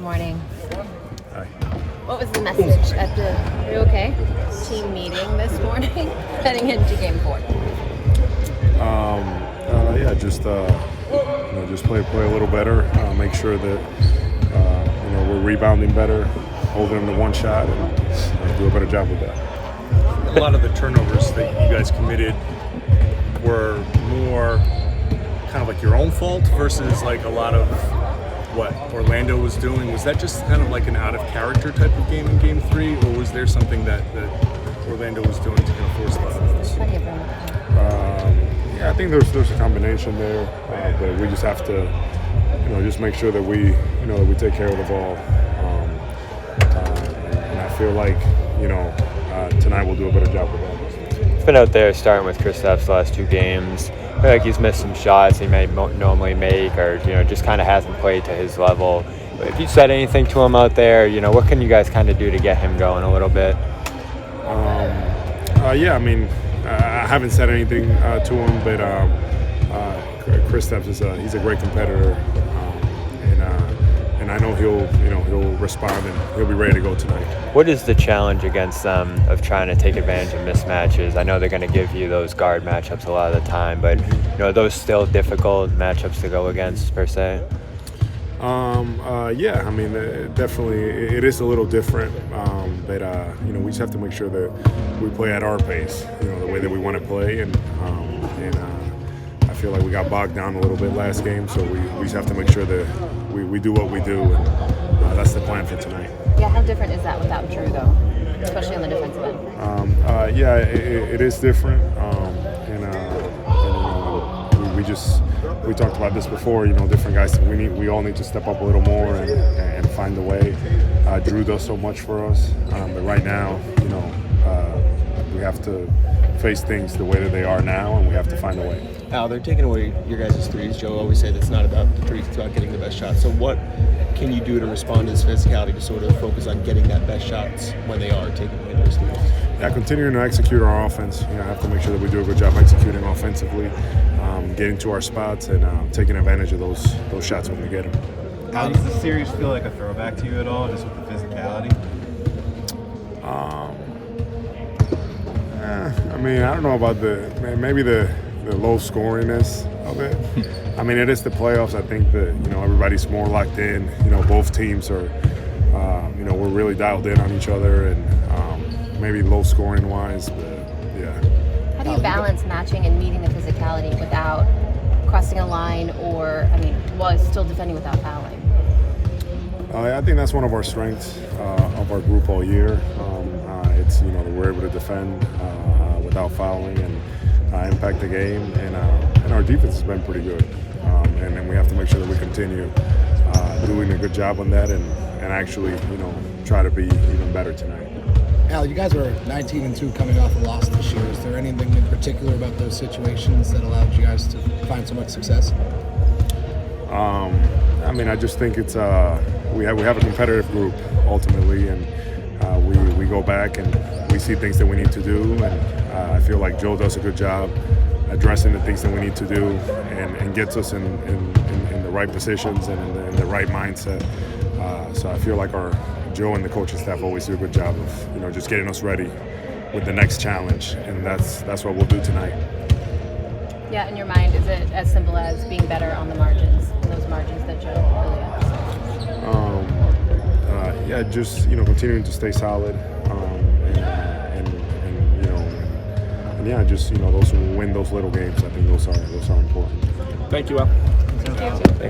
Morning. Hi. What was the message at the team meeting this morning heading into Game 4? Just play a little better. Make sure that we're rebounding better, holding them to one shot, and do a better job with that. A lot of the turnovers that you guys committed were more kind of like your own fault versus like a lot of what Orlando was doing. Was that just kind of like an out of character type of game in Game 3, or was there something that Orlando was doing to kind of force a lot of those? I think there's a combination there, but we just have to, just make sure that we take care of the ball. And I feel like, tonight we'll do a better job with that. He's been out there starting with Kristaps the last 2 games. I feel like he's missed some shots he may normally make, or just kind of hasn't played to his level. But if you said anything to him out there, what can you guys kind of do to get him going a little bit? I haven't said anything to him, but Kristaps he's a great competitor, and I know he'll respond and he'll be ready to go tonight. What is the challenge against them of trying to take advantage of mismatches? I know they're going to give you those guard matchups a lot of the time, but are those still difficult matchups to go against per se? Definitely it is a little different, but we just have to make sure that we play at our pace, the way that we want to play, and I feel like we got bogged down a little bit last game, so we just have to make sure that we do what we do, and that's the plan for tonight. Yeah, how different is that without Drew, though, especially on the defensive end? It is different, we talked about this before. Different guys. We all need to step up a little more and find a way. Drew does so much for us, but right now, we have to face things the way that they are now, and we have to find a way. Al, they're taking away your guys' threes. Joe always said it's not about the threes, it's about getting the best shot. So what can you do to respond to this physicality to sort of focus on getting that best shots when they are taking away those threes? Yeah, continuing to execute our offense. I have to make sure that we do a good job executing offensively, getting to our spots, and taking advantage of those shots when we get them. Al, does the series feel like a throwback to you at all, just with the physicality? I don't know about maybe the low scoriness of it. It is the playoffs. I think that everybody's more locked in. Both teams are we're really dialed in on each other, and maybe low scoring wise, but yeah. How do you balance matching and meeting the physicality without crossing a line, or while still defending without fouling? I think that's one of our strengths of our group all year. It's that we're able to defend without fouling and impact the game, and our defense has been pretty good. And then we have to make sure that we continue doing a good job on that, and actually try to be even better tonight. Al, you guys were 19-2 coming off a loss this year. Is there anything in particular about those situations that allowed you guys to find so much success? I just think it's we have a competitive group ultimately, and we go back and we see things that we need to do, and I feel like Joe does a good job addressing the things that we need to do, and gets us in the right positions and in the right mindset. So I feel like Joe and the coaching staff always do a good job of just getting us ready with the next challenge, and that's what we'll do tonight. Yeah, in your mind, is it as simple as being better on the margins, those margins that Joe really emphasized? Just continuing to stay solid, those who win those little games. I think those are important. Thank you, Al. Thank you.